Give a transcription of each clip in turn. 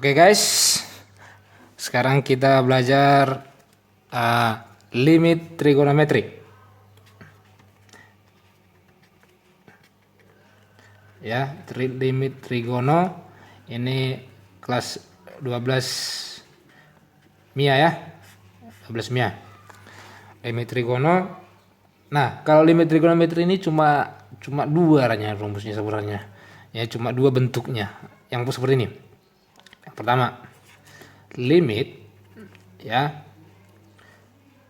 Oke guys, sekarang kita belajar limit trigonometri. Ya, limit trigono ini kelas 12 MIA ya. 12 MIA. Limit trigono. Nah, kalau limit trigonometri ini cuma dua arahnya rumusnya sebenarnya. Ya, cuma dua bentuknya. Yang seperti ini. Yang pertama, limit ya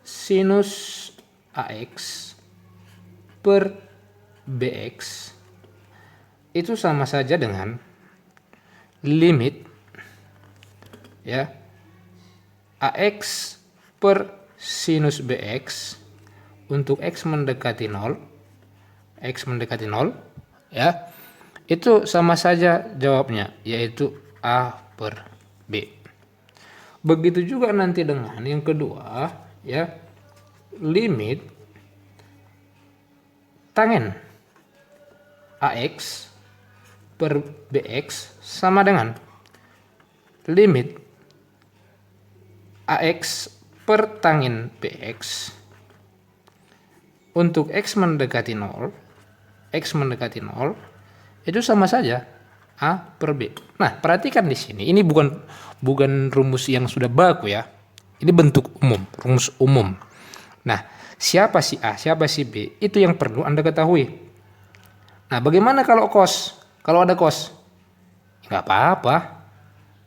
sinus AX per BX itu sama saja dengan limit ya AX per sinus BX untuk X mendekati 0 ya, itu sama saja jawabnya, yaitu A per B. Begitu juga nanti dengan yang kedua ya, limit tangen AX per BX sama dengan limit AX per tangen BX untuk X mendekati 0 itu sama saja A per B. Nah, perhatikan di sini, ini bukan rumus yang sudah baku ya. Ini bentuk umum, rumus umum. Nah, siapa si A, siapa si B, itu yang perlu Anda ketahui. Nah, bagaimana kalau cos? Kalau ada cos? Nggak apa-apa.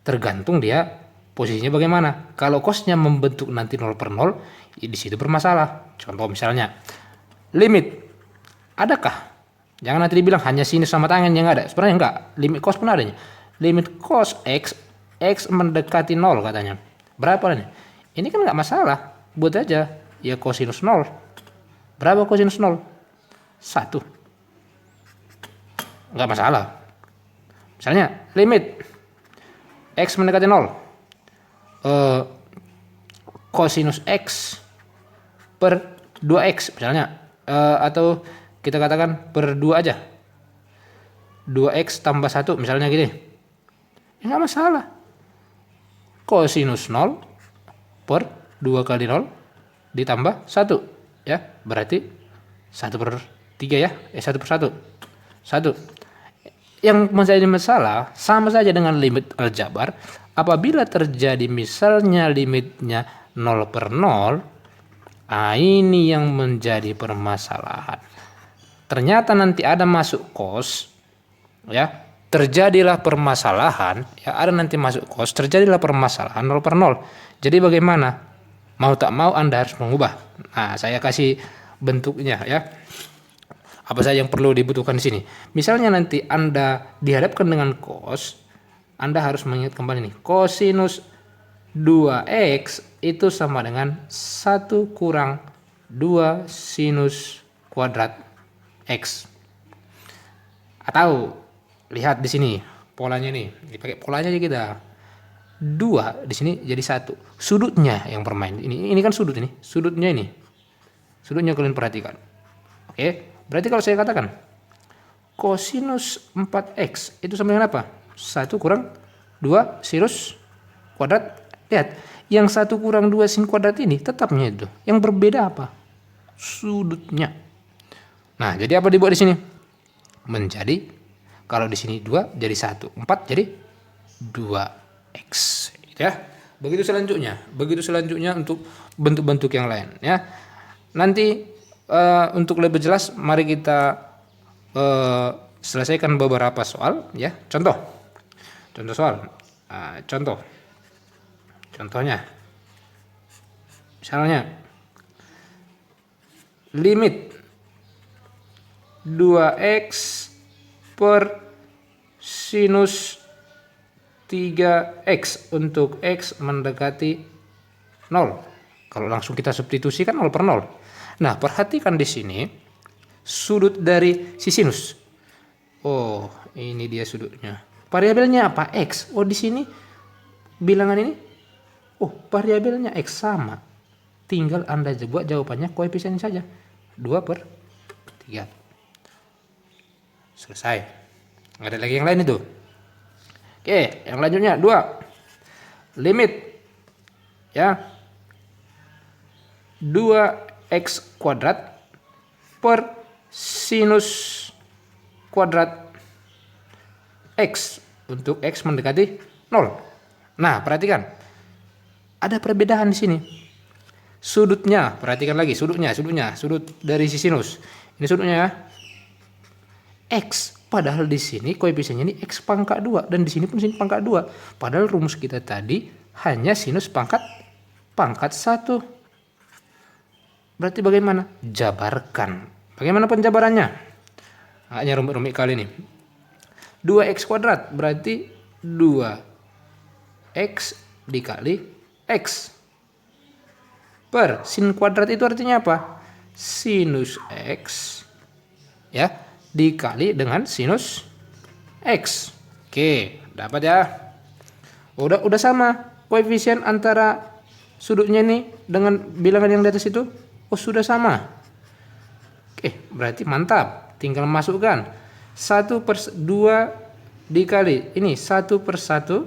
Tergantung dia posisinya bagaimana. Kalau cosnya membentuk nanti 0 per 0, ya di situ bermasalah. Contoh misalnya, limit. Adakah? Jangan nanti dibilang hanya sinus sama tangen yang ada. Sebenarnya enggak. Limit cos pun adanya. Limit cos X mendekati 0 katanya. Berapa nih? Ini kan nggak masalah. Buat aja. Ya kosinus 0. Berapa kosinus 0? 1. Nggak masalah. Misalnya limit X mendekati 0. Kosinus X per 2X misalnya. Atau kita katakan per 2 aja. 2X tambah 1 misalnya gini. Ya nggak masalah. Kosinus 0 per 2 kali 0 ditambah 1. Ya, berarti 1 per 3 ya. 1 per 1. 1. Yang menjadi masalah sama saja dengan limit aljabar. Apabila terjadi misalnya limitnya 0 per 0. Ini yang menjadi permasalahan. Ternyata nanti ada masuk cos ya, terjadilah permasalahan ya, ada nanti masuk cos, terjadilah permasalahan 0 per 0. Jadi bagaimana? Mau tak mau Anda harus mengubah. Nah, saya kasih bentuknya ya. Apa saja yang perlu dibutuhkan di sini. Misalnya nanti Anda dihadapkan dengan cos, Anda harus mengingat kembali nih, kosinus 2X itu sama dengan 1 kurang 2 sinus kuadrat X. Atau lihat di sini polanya nih, dipakai polanya aja kita. 2 di sini jadi 1. Sudutnya yang bermain. Ini kan sudut ini. Sudutnya ini. Sudutnya kalian perhatikan. Oke, berarti kalau saya katakan kosinus 4X itu sama dengan apa? 1 kurang 2 sinus kuadrat. Lihat, yang 1 kurang 2 sin kuadrat ini tetapnya itu. Yang berbeda apa? Sudutnya. Nah, jadi apa dibuat di sini? Menjadi, kalau di sini 2 jadi 1, 4 jadi 2x ya. Begitu selanjutnya untuk bentuk-bentuk yang lain ya. Nanti untuk lebih jelas mari kita selesaikan beberapa soal ya. Contoh soal. Contohnya misalnya limit 2x per sinus 3x untuk X mendekati 0. Kalau langsung kita substitusikan 0 per 0. Nah, perhatikan di sini sudut dari si sinus. Oh, ini dia sudutnya. Variabelnya apa? X. Oh, di sini bilangan ini. Oh, variabelnya X sama. Tinggal Anda buat jawabannya koefisien saja. 2 per 3. Selesai. Nggak ada lagi yang lain itu. Oke, yang lanjutnya 2. limit ya 2x kuadrat per sinus kuadrat x untuk x mendekati 0. Nah, perhatikan. Ada perbedaan di sini. Sudutnya, perhatikan lagi sudut dari si sinus. Ini sudutnya ya. X, padahal di sini koefisiennya ini x pangkat 2 dan di sini pun sini pangkat 2. Padahal rumus kita tadi hanya sinus pangkat 1. Berarti bagaimana? Jabarkan. Bagaimana penjabarannya? Hanya rumit-rumit kali ini. 2x kuadrat berarti 2x dikali x per sin kuadrat itu artinya apa? Sinus x ya dikali dengan sinus x. Oke, dapat ya. Udah sama koefisien antara sudutnya ini dengan bilangan yang di atas itu. Oh, sudah sama. Oke, berarti mantap. Tinggal masukkan 1/2 dikali ini 1/1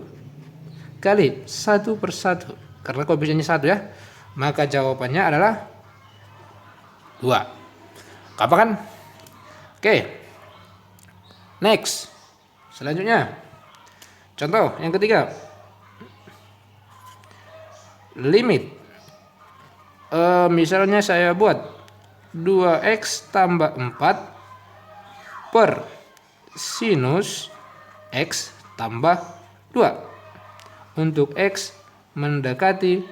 kali 1/1. Karena koefisiennya 1 ya. Maka jawabannya adalah 2. Apa kan? Oke. Next. Selanjutnya. Contoh yang ketiga. Limit. Misalnya saya buat 2x tambah 4 per sinus x tambah 2. Untuk x mendekati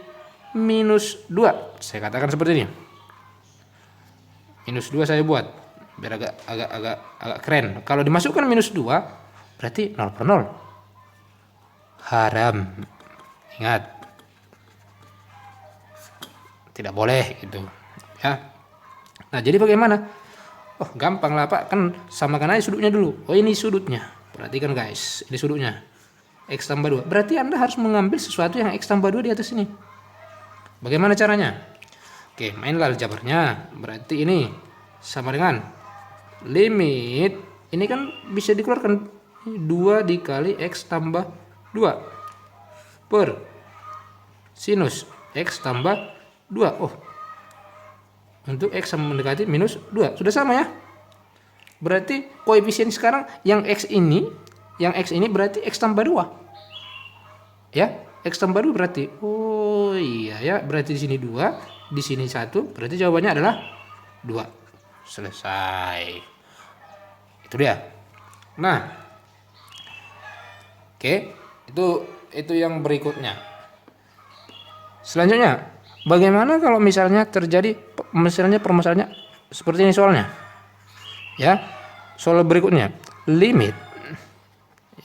minus 2. Saya katakan seperti ini. Minus 2 saya buat biar agak keren. Kalau dimasukkan minus 2 berarti 0/0. Haram. Ingat. Tidak boleh gitu. Ya. Nah, jadi bagaimana? Oh, gampang lah Pak, kan samakan aja sudutnya dulu. Oh, ini sudutnya. Perhatikan guys, ini sudutnya. X tambah 2. Berarti Anda harus mengambil sesuatu yang X tambah 2 di atas ini. Bagaimana caranya? Oke, mainlah aljabarnya. Berarti ini sama dengan limit. Ini kan bisa dikeluarkan 2 dikali X tambah 2 per sinus X tambah 2. Oh, untuk X sama mendekati minus 2. Sudah sama ya? Berarti koefisien sekarang yang X ini berarti X tambah 2. Ya, X tambah 2 berarti. Oh iya ya, berarti di sini 2, di sini 1. Berarti jawabannya adalah 2. Selesai. Itu dia. Nah. Oke, itu yang berikutnya. Selanjutnya, bagaimana kalau misalnya permasalahannya seperti ini soalnya? Ya, soal berikutnya, limit.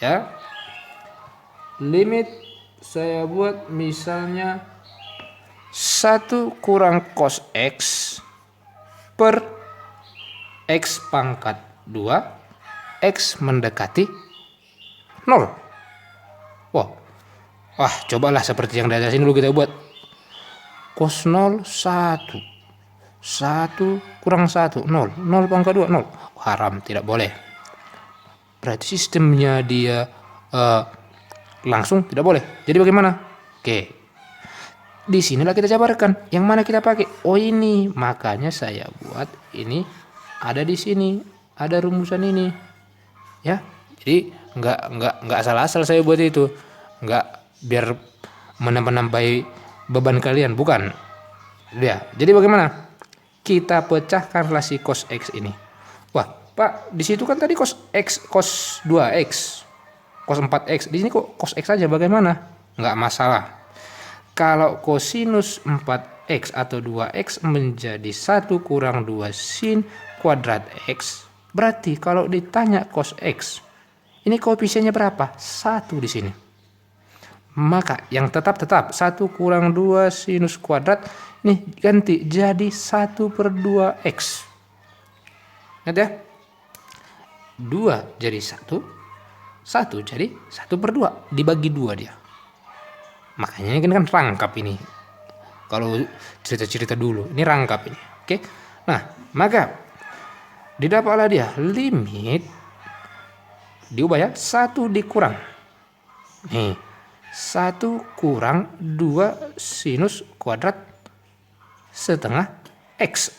Ya, limit saya buat misalnya 1 kurang cos X per X pangkat 2 X mendekati 0. Wah, cobalah seperti yang di atas ini dulu kita buat. Cos 0 1 kurang 1 0 pangkat 2 0. Haram, tidak boleh. Berarti sistemnya dia langsung tidak boleh. Jadi bagaimana? Oke. Di sinilah kita jabarkan. Yang mana kita pakai? Oh, ini. Makanya saya buat ini ada di sini. Ada rumusan ini. Ya. Jadi enggak asal-asal saya buat itu. Enggak biar menambah-nambahi beban kalian, bukan. Ya. Jadi bagaimana? Kita pecahkanlah si cos X ini. Wah, Pak, di situ kan tadi cos X, cos 2X, cos 4X. Di sini kok cos X aja, bagaimana? Enggak masalah. Kalau kosinus 4X atau 2X menjadi 1 kurang 2 sin kuadrat X, berarti kalau ditanya cos X, ini koefisiennya berapa? 1 di sini. Maka yang tetap 1 kurang 2 sinus kuadrat nih ganti jadi 1/2x. Ingat ya? 2 jadi 1 jadi 1/2 dibagi 2 dia. Makanya ini kan rangkap ini. Kalau cerita-cerita dulu, ini rangkap ini. Oke. Nah, maka didapatlah dia limit diubah ya 1 dikurang. Nih. 1 kurang 2 sinus kuadrat setengah X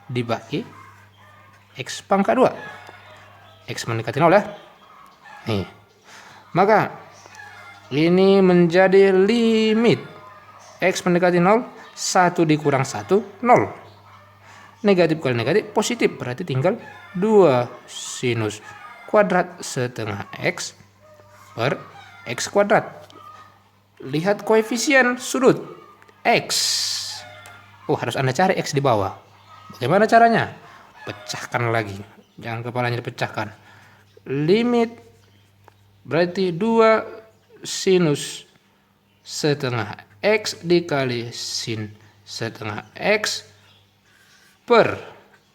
dibagi X pangkat 2. X mendekati 0 ya. Nih. Maka ini menjadi limit X mendekati 0, 1 dikurang 1, 0. Negatif kali negatif positif, berarti tinggal 2 sinus kuadrat setengah X per X kuadrat. Lihat koefisien sudut X. Oh, harus Anda cari X di bawah. Bagaimana caranya? Pecahkan lagi. Jangan kepalanya dipecahkan. Limit berarti 2 sinus setengah X dikali sin setengah X per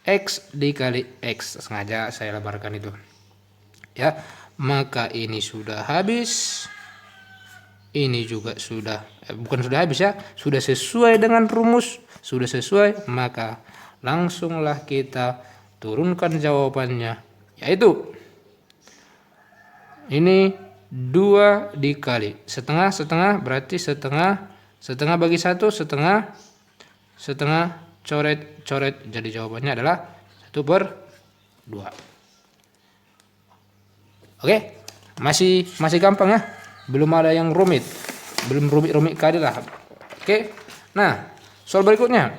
X dikali X. Sengaja saya lebarkan itu. Ya, maka ini sudah habis. Ini juga sudah, bukan sudah habis ya, sudah sesuai dengan rumus, sudah sesuai, maka langsunglah kita turunkan jawabannya, yaitu ini 2 dikali setengah berarti setengah bagi 1 setengah coret, jadi jawabannya adalah 1/2. Oke, masih gampang ya, belum ada yang rumit, belum rumit kali lah. Oke, nah soal berikutnya,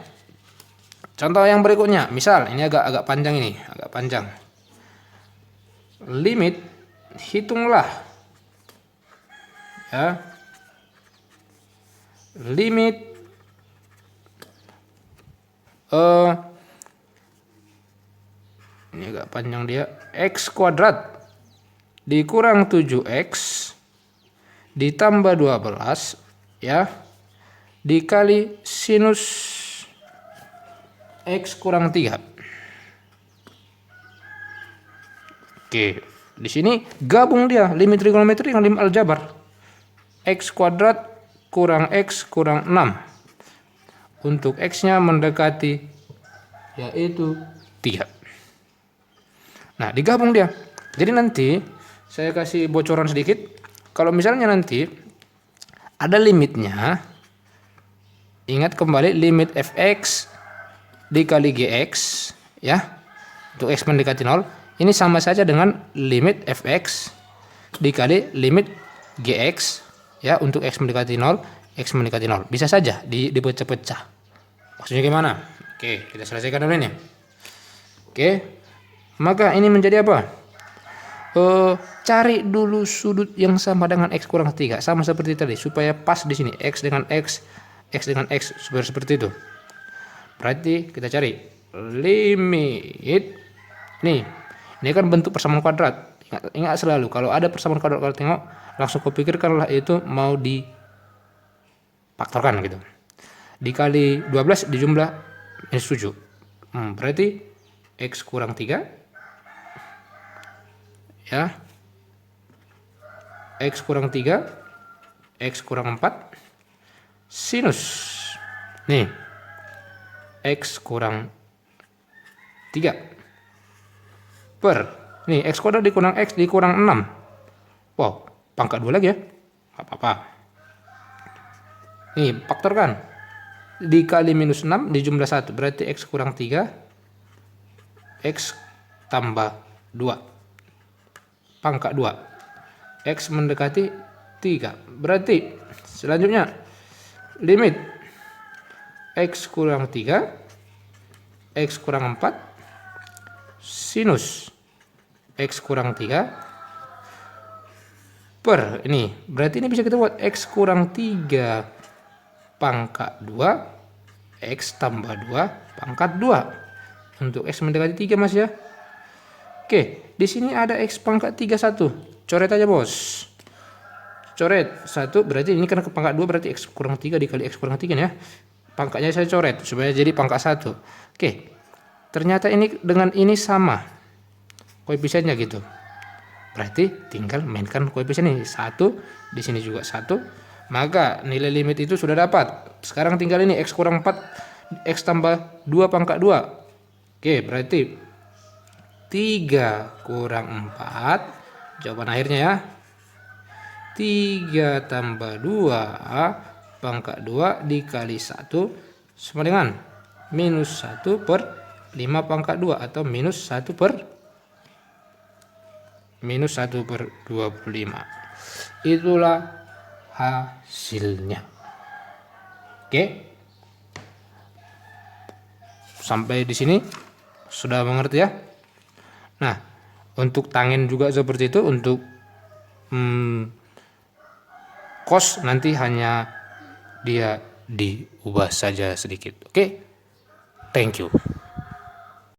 contoh yang berikutnya, misal ini agak panjang, ini agak panjang. Limit, hitunglah ya, limit ini agak panjang dia, X kuadrat dikurang 7X ditambah 12 ya dikali sinus X kurang 3. Oke, di sini gabung dia limit trigonometri dengan limit aljabar. X kuadrat kurang X kurang 6. Untuk X-nya mendekati yaitu 3. Nah, digabung dia. Jadi nanti saya kasih bocoran sedikit. Kalau misalnya nanti ada limitnya, ingat kembali limit fx dikali gx ya, untuk x mendekati 0, ini sama saja dengan limit fx dikali limit gx ya, untuk x mendekati 0, x mendekati 0. Bisa saja dipecah-pecah. Maksudnya gimana? Oke, kita selesaikan dulu ini. Oke, maka ini menjadi apa? Cari dulu sudut yang sama dengan x kurang 3, sama seperti tadi, supaya pas di sini x dengan x dengan x, supaya seperti itu. Berarti kita cari limit nih, ini kan bentuk persamaan kuadrat. Ingat selalu kalau ada persamaan kuadrat, kalau tengok langsung kupikirkanlah itu mau difaktorkan gitu, dikali 12 dijumlah minus 7. Berarti x kurang 3 ya, X kurang 3, X kurang 4, sinus nih X kurang 3 per nih X kuadrat dikurang X dikurang 6. Wow, pangkat 2 lagi ya, gak apa-apa. Nih faktorkan, dikali minus 6 dijumlah 1, berarti X kurang 3 X tambah 2 pangkat 2, X mendekati 3. Berarti selanjutnya limit X kurang 3, X kurang 4, sinus X kurang 3 per ini. Berarti ini bisa kita buat X kurang 3 pangkat 2, X tambah 2 pangkat 2. Untuk X mendekati 3 mas ya. Oke, di sini ada X pangkat 3 1. Coret aja bos. Coret 1, berarti ini karena ke pangkat 2 berarti X kurang 3 dikali X kurang 3 ya. Pangkatnya saya coret supaya jadi pangkat 1. Oke. Ternyata ini dengan ini sama koefisiennya gitu. Berarti tinggal mainkan koefisien ini 1, di sini juga 1. Maka nilai limit itu sudah dapat. Sekarang tinggal ini X kurang 4, X tambah 2 pangkat 2. Oke, berarti 3 kurang 4, jawaban akhirnya ya, 3 tambah 2 pangkat 2 dikali 1 sama dengan minus 1 per 5 pangkat 2 atau minus 1 per 25. Itulah hasilnya. Oke. Sampai di sini sudah mengerti ya? Nah, untuk tangen juga seperti itu. Untuk cos nanti hanya dia diubah saja sedikit. Oke. Thank you.